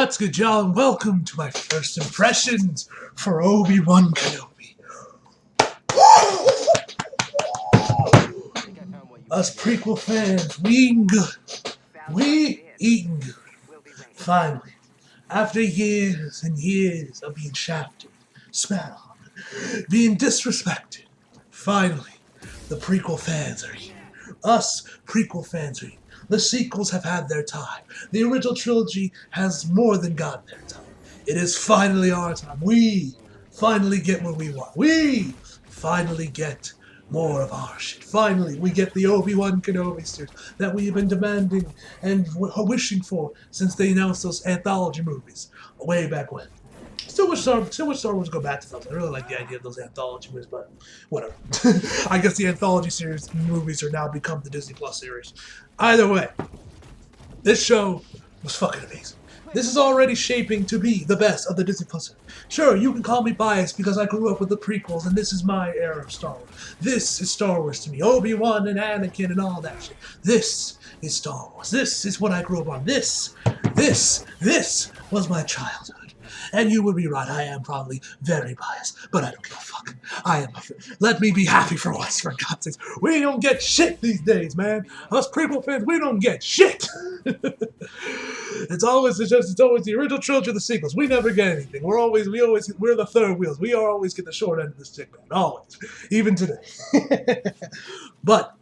What's good, y'all, and welcome to my first impressions for Obi-Wan Kenobi. Us prequel fans, we eating good. We eating good. Finally, after years and years of being shafted, spat on, being disrespected, finally, the prequel fans are here. Us prequel fans are here. The sequels have had their time. The original trilogy has more than gotten their time. It is finally our time. We finally get what we want. We finally get more of our shit. Finally, we get the Obi-Wan Kenobi series that we have been demanding and wishing for since they announced those anthology movies way back when. Still wish Star Wars go back to something. I really like the idea of those anthology movies, but whatever. I guess the anthology series movies are now become the Disney Plus series. Either way, this show was fucking amazing. This is already shaping to be the best of the Disney Plus. Sure, you can call me biased because I grew up with the prequels and this is my era of Star Wars. This is Star Wars to me. Obi-Wan and Anakin and all that shit. This is Star Wars. This is what I grew up on. This was my childhood. And you would be right, I am probably very biased, but I don't give a fuck. Let me be happy for once, for God's sakes. We don't get shit these days, man. Us prequel fans, we don't get shit. It's always the original trilogy of the sequels. We never get anything. We're the third wheels. We always get the short end of the stick, man. Always. Even today. But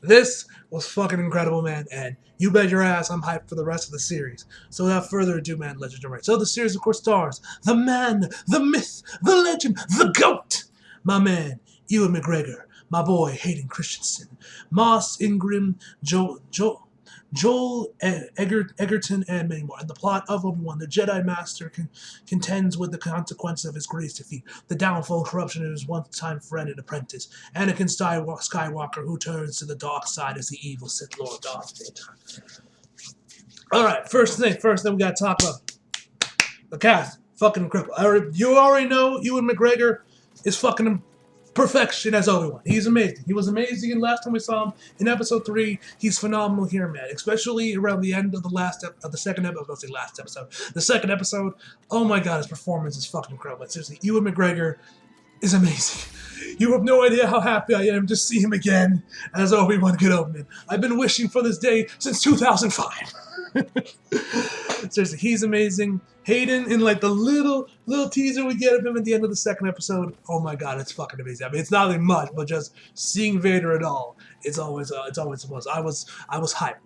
this was fucking incredible, man, and you bet your ass I'm hyped for the rest of the series. So without further ado, man, Legendary. So the series, of course, stars the man, the myth, the legend, the GOAT, my man, Ewan McGregor, my boy, Hayden Christensen, Moss Ingram, Joel Egerton, and many more. And the plot of Obi-Wan, the Jedi Master, contends with the consequences of his greatest defeat, the downfall and corruption of his one-time friend and apprentice, Anakin Skywalker, who turns to the dark side as the evil Sith Lord Darth Vader. Alright, first thing we gotta talk about the cast. Fucking incredible. You already know Ewan McGregor is fucking perfection as Obi-Wan. He's amazing. He was amazing in last time we saw him in episode 3. He's phenomenal here, man. Especially around the end of the second episode. The second episode. Oh my god, his performance is fucking incredible. Seriously, Ewan McGregor is amazing. You have no idea how happy I am to see him again as Obi-Wan Kenobi. I've been wishing for this day since 2005. Seriously, he's amazing. Hayden, in like the little teaser we get of him at the end of the second episode, oh my god, it's fucking amazing. I mean, it's not really much, but just seeing Vader at all, it's always a plus. I was hyped.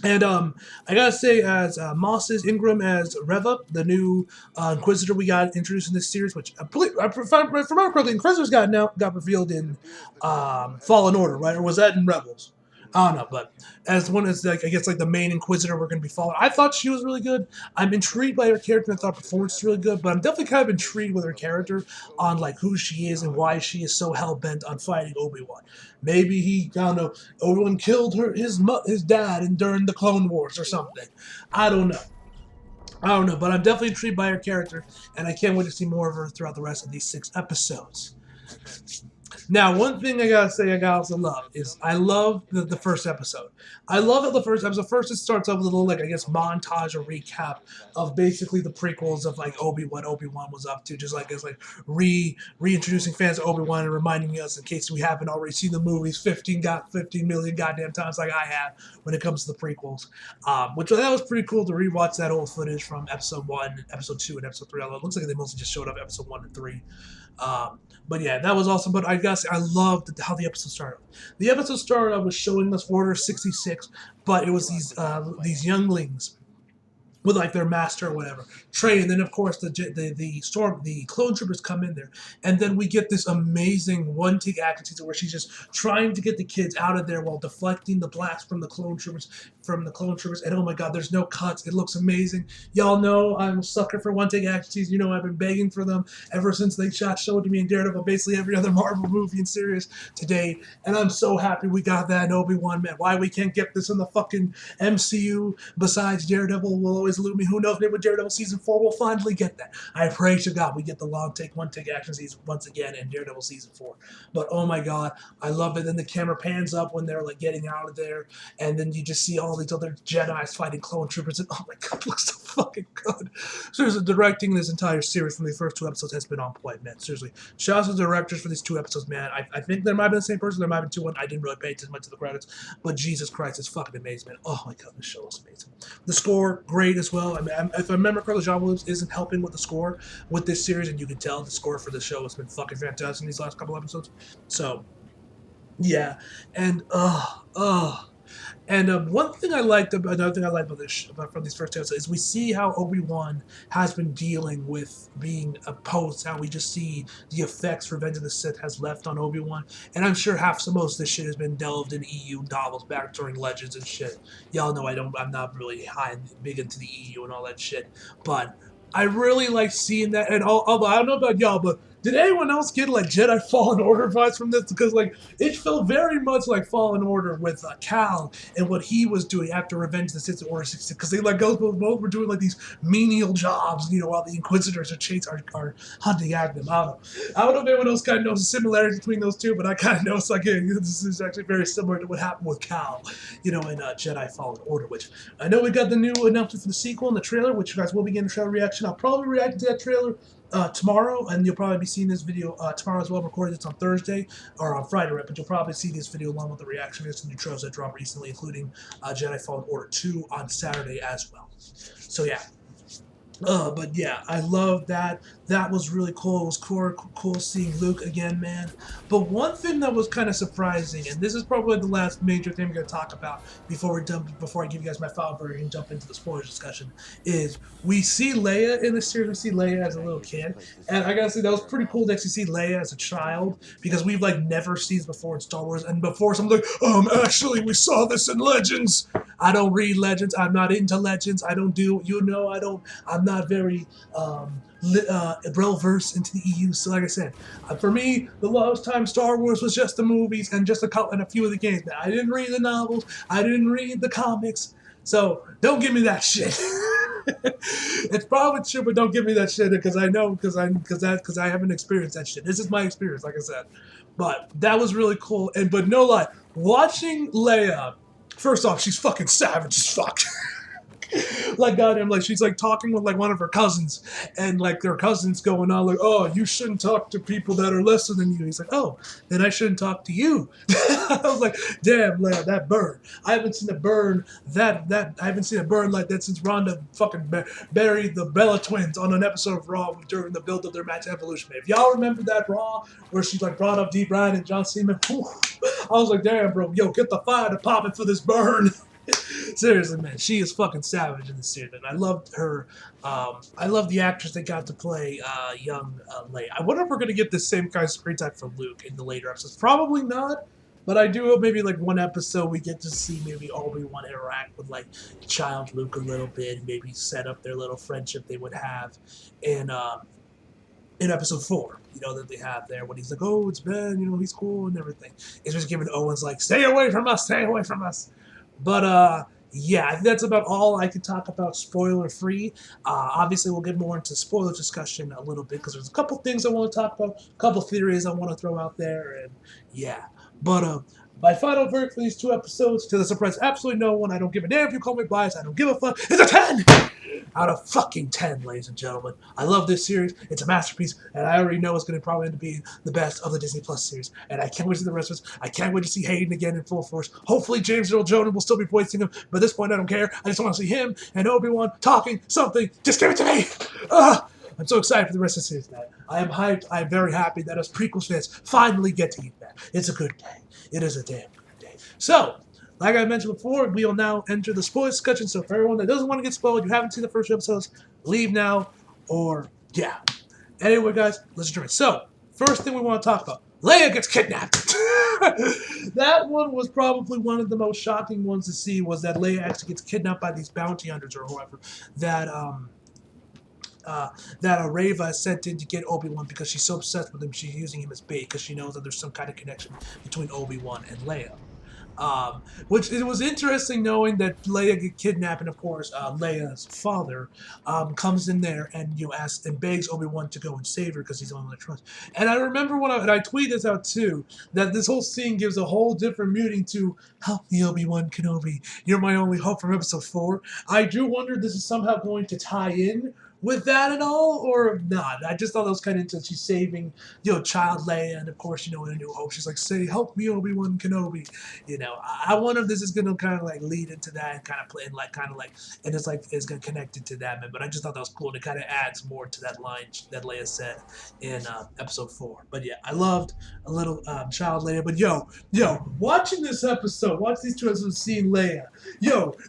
And I gotta say, as Moss Ingram as Reva, the new Inquisitor we got introduced in this series, which if I remember correctly, Inquisitors got revealed in Fallen Order, right? Or was that in Rebels? I don't know, but as one is like, I guess like the main Inquisitor we're going to be following. I thought she was really good. I'm intrigued by her character. I thought her performance was really good, but I'm definitely kind of intrigued with her character on like who she is and why she is so hell bent on fighting Obi-Wan. Maybe Obi-Wan killed his dad during the Clone Wars or something. I don't know, but I'm definitely intrigued by her character, and I can't wait to see more of her throughout the rest of these 6 episodes. Now, one thing I also love is I love the first episode. I love that the first episode, it starts off with a little, like, I guess, montage or recap of basically the prequels of, like, what Obi-Wan was up to. Just, like, it's, like, reintroducing fans of Obi-Wan and reminding us, in case we haven't already seen the movies 15 million goddamn times like I have when it comes to the prequels. Which, that was pretty cool to rewatch that old footage from episode 1, episode 2, and episode 3. Although it looks like they mostly just showed up episode 1 and 3. But yeah, that was awesome. But I guess I loved how the episode started. The episode started out with showing us Order 66, but it was these younglings with like their master or whatever train, and then of course the clone troopers come in there, and then we get this amazing one-take action sequence where she's just trying to get the kids out of there while deflecting the blast from the clone troopers. And oh my god, there's no cuts. It looks amazing. Y'all know I'm a sucker for one-take action scenes. You know I've been begging for them ever since they showed to me in Daredevil, basically every other Marvel movie and series to date, and I'm so happy we got that in Obi-Wan. Man, why we can't get this in the fucking MCU besides Daredevil will always elude me. Who knows? Maybe with Daredevil season 4 we'll finally get that. I pray to God we get the long take, one take action scenes once again in Daredevil season 4. But oh my God, I love it. Then the camera pans up when they're like getting out of there, and then you just see all these other Jedi's fighting clone troopers, and oh my God, it looks so fucking good. Seriously, directing this entire series from the first 2 episodes has been on point, man. Seriously, shout out to the directors for these 2 episodes, man. I think there might have been the same person, there might have been 2 1. I didn't really pay too much to the credits, but Jesus Christ, it's fucking amazing, man. Oh my God, this show is amazing. The score, great as well. I mean, if I remember correctly, John Williams isn't helping with the score with this series, and you can tell the score for the show has been fucking fantastic in these last couple episodes. So, yeah, and and one thing I liked, another thing I liked about this, from these first 2 episodes, is we see how Obi-Wan has been dealing with being opposed. How we just see the effects Revenge of the Sith has left on Obi-Wan, and I'm sure most of this shit has been delved in EU novels back during Legends and shit. Y'all know I'm not really big into the EU and all that shit, but I really like seeing that. And although I don't know about y'all, but did anyone else get like Jedi Fallen Order vibes from this? Because like it felt very much like Fallen Order with Cal and what he was doing after Revenge of the Sith and Order 66. Because they like both were doing like these menial jobs, while the Inquisitors are hunting at them. I don't know if anyone else kind of knows the similarities between those two, but I kind of know it's like this is actually very similar to what happened with Cal, in Jedi Fallen Order. Which I know we got the new announcement for the sequel in the trailer, which you guys will be getting a trailer reaction. I'll probably react to that trailer tomorrow, and you'll probably be seeing this video tomorrow as well. Recorded it's on Thursday or on Friday, right? But you'll probably see this video along with the reaction videos to the new trailers that dropped recently, including Jedi Fallen Order 2 on Saturday as well. So yeah. But yeah, I love that. That was really cool. It was cool seeing Luke again, man. But one thing that was kind of surprising, and this is probably the last major thing we're going to talk about before I give you guys my final version and jump into the spoilers discussion, is we see Leia in the series. We see Leia as a little kid, and I gotta say that was pretty cool to actually see Leia as a child, because we've like never seen this before in Star Wars. And before someone's like, actually we saw this in Legends. I don't read Legends. I'm not into Legends. I don't do. I'm not very well-versed into the EU. So like I said, for me, the last time Star Wars was just the movies and just a few of the games. Man, I didn't read the novels. I didn't read the comics. So don't give me that shit. It's probably true, but don't give me that shit because I haven't experienced that shit. This is my experience, like I said. But that was really cool. But no lie, watching Leia. First off, she's fucking savage as fuck. Like goddamn, like she's like talking with like one of her cousins, and like their cousins going on like, oh, you shouldn't talk to people that are lesser than you. He's like, oh, then I shouldn't talk to you. I was like, damn, Leia, that burn. I haven't seen a burn I haven't seen a burn like that since Rhonda fucking buried the Bella twins on an episode of Raw during the build of their match Evolution. If y'all remember that Raw where she like brought up Dee Bryan and John Cena, I was like, damn, bro, yo, get the fire to popping for this burn. Seriously, man, she is fucking savage in this series, and I loved her. I love the actress that got to play young Leia. I wonder if we're gonna get the same kind of screen time for Luke in the later episodes. Probably not, but I do hope maybe like one episode we get to see maybe Obi-Wan interact with like child Luke a little bit, and maybe set up their little friendship they would have in episode 4, that they have there when he's like, oh, it's Ben, he's cool and everything. It's just giving Owen's like, stay away from us, stay away from us. But yeah, I think that's about all I can talk about spoiler-free. Obviously, we'll get more into spoiler discussion a little bit because there's a couple things I want to talk about, a couple theories I want to throw out there, and yeah. But my final verdict for these 2 episodes, to the surprise of absolutely no one, I don't give a damn if you call me biased, I don't give a fuck, it's a 10! Out of fucking 10, ladies and gentlemen. I love this series. It's a masterpiece, and I already know it's going to probably end up being the best of the Disney Plus series. And I can't wait to see the rest of it. I can't wait to see Hayden again in full force. Hopefully James Earl Jones will still be voicing him, but at this point I don't care. I just want to see him and Obi-Wan talking something. Just give it to me! I'm so excited for the rest of the series, man. I am hyped. I am very happy that us prequel fans finally get to eat that. It's a good day. It is a damn good day. So, like I mentioned before, we will now enter the spoiler discussion. So for everyone that doesn't want to get spoiled, you haven't seen the first 2 episodes, leave now, or yeah. Anyway, guys, let's jump in. So, first thing we want to talk about, Leia gets kidnapped. That one was probably one of the most shocking ones to see, was that Leia actually gets kidnapped by these bounty hunters or whoever that Reva is sent in to get Obi-Wan because she's so obsessed with him, she's using him as bait because she knows that there's some kind of connection between Obi-Wan and Leia. Which it was interesting knowing that Leia get kidnapped, and of course Leia's father comes in there and asks and begs Obi-Wan to go and save her because he's the only one that trusts. And I remember and I tweeted this out too, that this whole scene gives a whole different meaning to "Help me, Obi-Wan Kenobi, you're my only hope" from Episode 4. I do wonder if this is somehow going to tie in with that at all, or not. I just thought that was kind of interesting. She's saving, child Leia, and of course, in A New Hope, she's like, "Say, help me, Obi-Wan Kenobi." I wonder if this is gonna kind of like lead into that and kind of play, and and it's like it's gonna connect it to that, man. But I just thought that was cool, and it kind of adds more to that line that Leia said in Episode 4. But yeah, I loved a little child Leia. But watching this episode, watch these two episodes, seeing Leia,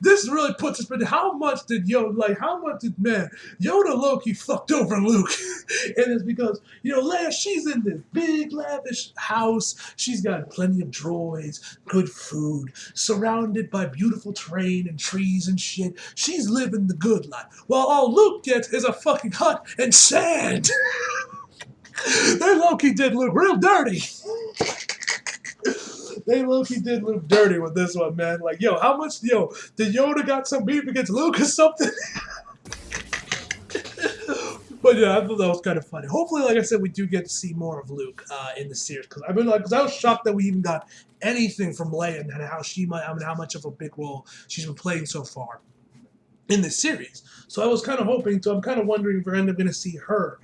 this really puts us. But how much did man? Yoda low-key fucked over Luke. And it's because, Leia, she's in this big, lavish house. She's got plenty of droids, good food, surrounded by beautiful terrain and trees and shit. She's living the good life. While all Luke gets is a fucking hut and sand. They low-key did Luke real dirty. They low-key did Luke dirty with this one, man. Like, how much, did Yoda got some beef against Luke or something? But yeah, I thought that was kind of funny. Hopefully, like I said, we do get to see more of Luke in the series, because I was shocked that we even got anything from Leia and how much of a big role she's been playing so far in this series. So I was kind of hoping, I'm kind of wondering if we're going to see her,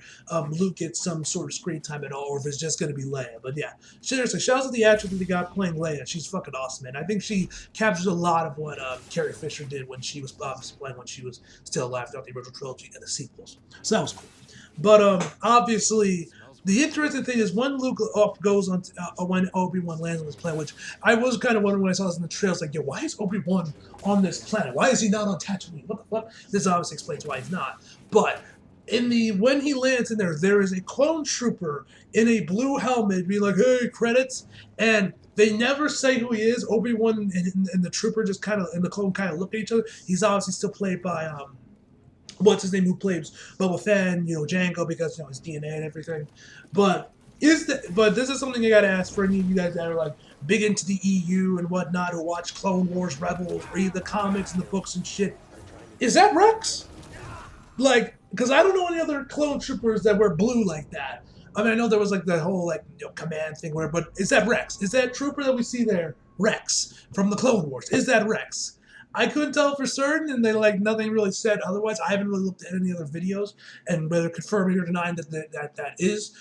Luke, get some sort of screen time at all, or if it's just going to be Leia. But yeah, seriously, shout out to the actress that we got playing Leia. She's fucking awesome, man. I think she captures a lot of what Carrie Fisher did when she was playing when she was still alive throughout the original trilogy and the sequels. So that was cool. But obviously, the interesting thing is when Luke goes on, when Obi-Wan lands on this planet, which I was kind of wondering when I saw this in the trailers, like, why is Obi-Wan on this planet? Why is he not on Tatooine? What the fuck? This obviously explains why he's not. But when he lands in there is a clone trooper in a blue helmet being like, "Hey, credits," and they never say who he is. Obi-Wan and the trooper just kind of, and the clone kind of look at each other. He's obviously still played by what's his name, who plays Boba Fett, Django, because his DNA and everything. But this is something I gotta ask for any of you guys that are like big into the EU and whatnot, who watch Clone Wars, Rebels, read the comics and the books and shit. Is that Rex? Like, because I don't know any other clone troopers that wear blue like that. I mean, I know there was like the whole command thing but is that Rex? Is that trooper that we see there Rex from the Clone Wars? Is that Rex? I couldn't tell for certain, and nothing really said otherwise. I haven't really looked at any other videos and whether confirming or denying that is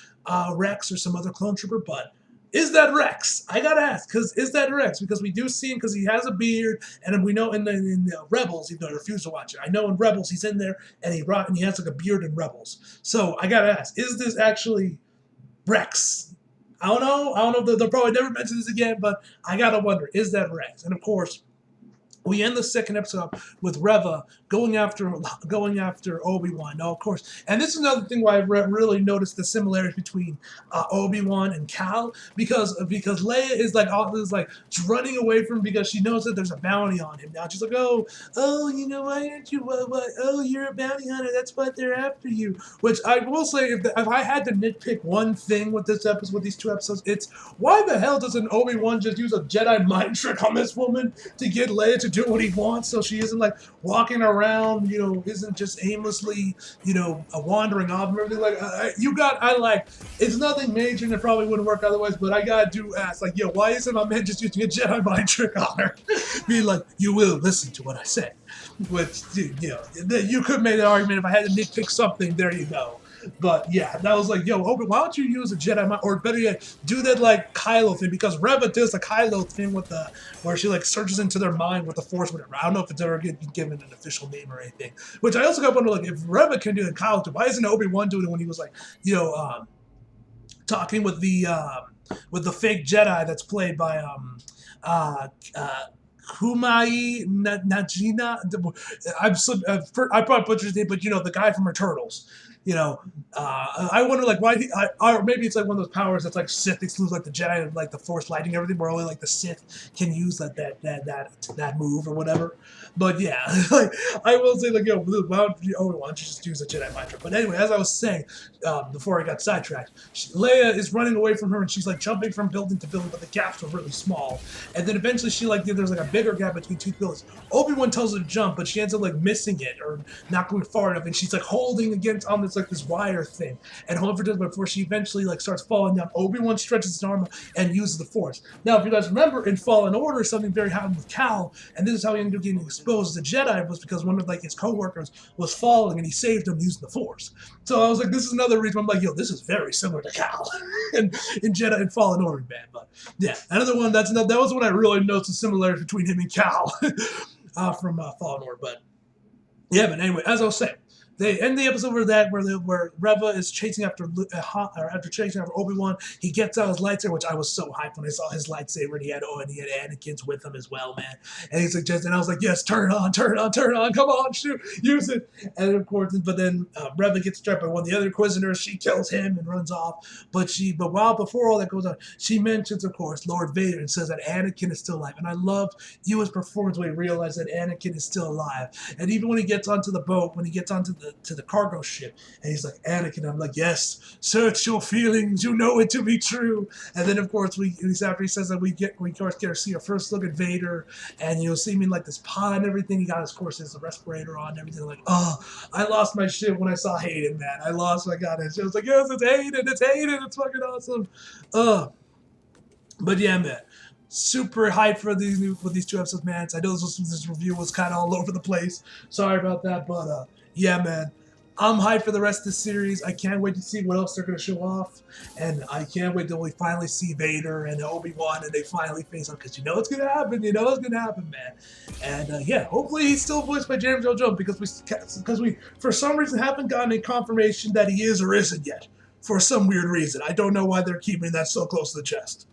Rex or some other clone trooper. But is that Rex? I gotta ask, because is that Rex? Because we do see him, because he has a beard, and we know in the Rebels, even though I refuse to watch it, I know in Rebels he's in there and he has like a beard in Rebels. So I gotta ask, is this actually Rex? I don't know. They'll probably never mention this again, but I gotta wonder, is that Rex? And of course, we end the second episode with Reva going after Obi-Wan. Now, of course, and this is another thing why I really noticed the similarities between Obi-Wan and Cal, because Leia is like running away from him because she knows that there's a bounty on him. Now she's like, oh, why aren't you? Oh, you're a bounty hunter. That's why they're after you. Which I will say, if I had to nitpick one thing with this episode, with these two episodes, it's why the hell doesn't Obi-Wan just use a Jedi mind trick on this woman to get Leia to do what he wants, so she isn't like walking around, isn't just aimlessly, wandering off and everything. It's nothing major and it probably wouldn't work otherwise, but I gotta ask, why isn't my man just using a Jedi mind trick on her? Being like, you will listen to what I say. Which, you could make that argument if I had to nitpick something, there you go. But yeah, that was like, Obi, why don't you use a Jedi mind, or better yet, do that like Kylo thing, because Reva does the Kylo thing where she like searches into their mind with the Force, whatever. I don't know if it's ever been given an official name or anything. Which I also got to wonder, like, if Reva can do it, Kylo, why isn't Obi-Wan doing it when he was like, talking with the fake Jedi that's played by Kumai Najina. I probably butchered his name, but the guy from her Turtles. You know, I wonder like why or maybe it's like one of those powers that's like Sith exclusive, like the Jedi and like the Force lighting everything, where only like the Sith can use like that move or whatever. But yeah, like I will say like why don't you just use a Jedi mind trick? But anyway, as I was saying before I got sidetracked, Leia is running away from her and she's like jumping from building to building, but the gaps are really small. And then eventually she like there's like a bigger gap between two buildings. Obi-Wan tells her to jump, but she ends up like missing it or not going far enough, and she's like holding against on this like this wire thing and holding for just before she eventually like starts falling down. Obi-Wan stretches his arm and uses the Force. Now, if you guys remember in Fallen Order, something very happened with Cal, and this is how he ended up getting exposed as a Jedi, was because one of like his co-workers was falling and he saved him using the Force. So I was like, this is another reason I'm like, this is very similar to Cal in Jedi and Fallen Order, man. But yeah, another one that was when I really noticed the similarity between him and Cal from Fallen Order. But yeah, but anyway, as I was saying, they end the episode where Reva is chasing after Obi-Wan. He gets out his lightsaber, which I was so hyped when I saw his lightsaber, and he had Anakin's with him as well, man. And he's like, and I was like, yes, turn it on, come on, shoot, use it. And of course, but then Reva gets trapped by one of the other Inquisitors. She kills him and runs off. But before all that goes on, she mentions, of course, Lord Vader and says that Anakin is still alive. And I loved Ewan's performance when he realized that Anakin is still alive. And even when he gets onto the boat, when he gets onto the cargo ship, and he's like, Anakin, I'm like, yes, search your feelings, you know it to be true. And then of course after he says that we get to see our first look at Vader, and you'll see him in like this pod and everything. He got his respirator on and everything. Like, I lost my shit when I saw Hayden, man. I lost my goddamn shit. I was like, yes, it's Hayden, it's fucking awesome. But yeah, man, super hyped for these two episodes, man. I know this review was kind of all over the place. Sorry about that, but yeah, man, I'm hyped for the rest of the series. I can't wait to see what else they're going to show off, and I can't wait till we finally see Vader and Obi-Wan and they finally face up, because you know it's going to happen. Man. And yeah, hopefully he's still voiced by James Earl Jones, because we for some reason haven't gotten a confirmation that he is or isn't yet. For some weird reason, I don't know why they're keeping that so close to the chest.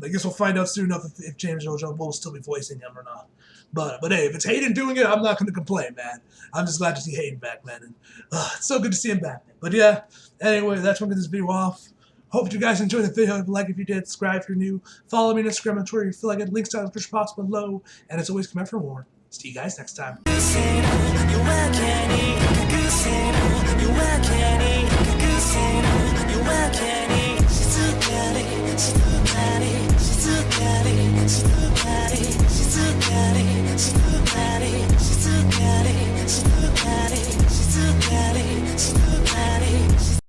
I guess we'll find out soon enough if James Earl Jones will still be voicing him or not. But hey, if it's Hayden doing it, I'm not going to complain, man. I'm just glad to see Hayden back, man. And it's so good to see him back. But yeah, anyway, that's when we get this video off. Hope you guys enjoyed the video. Like if you did, subscribe if you're new. Follow me on Instagram and Twitter if you feel like it. Links down in the description box below. And as always, come out for more. See you guys next time. You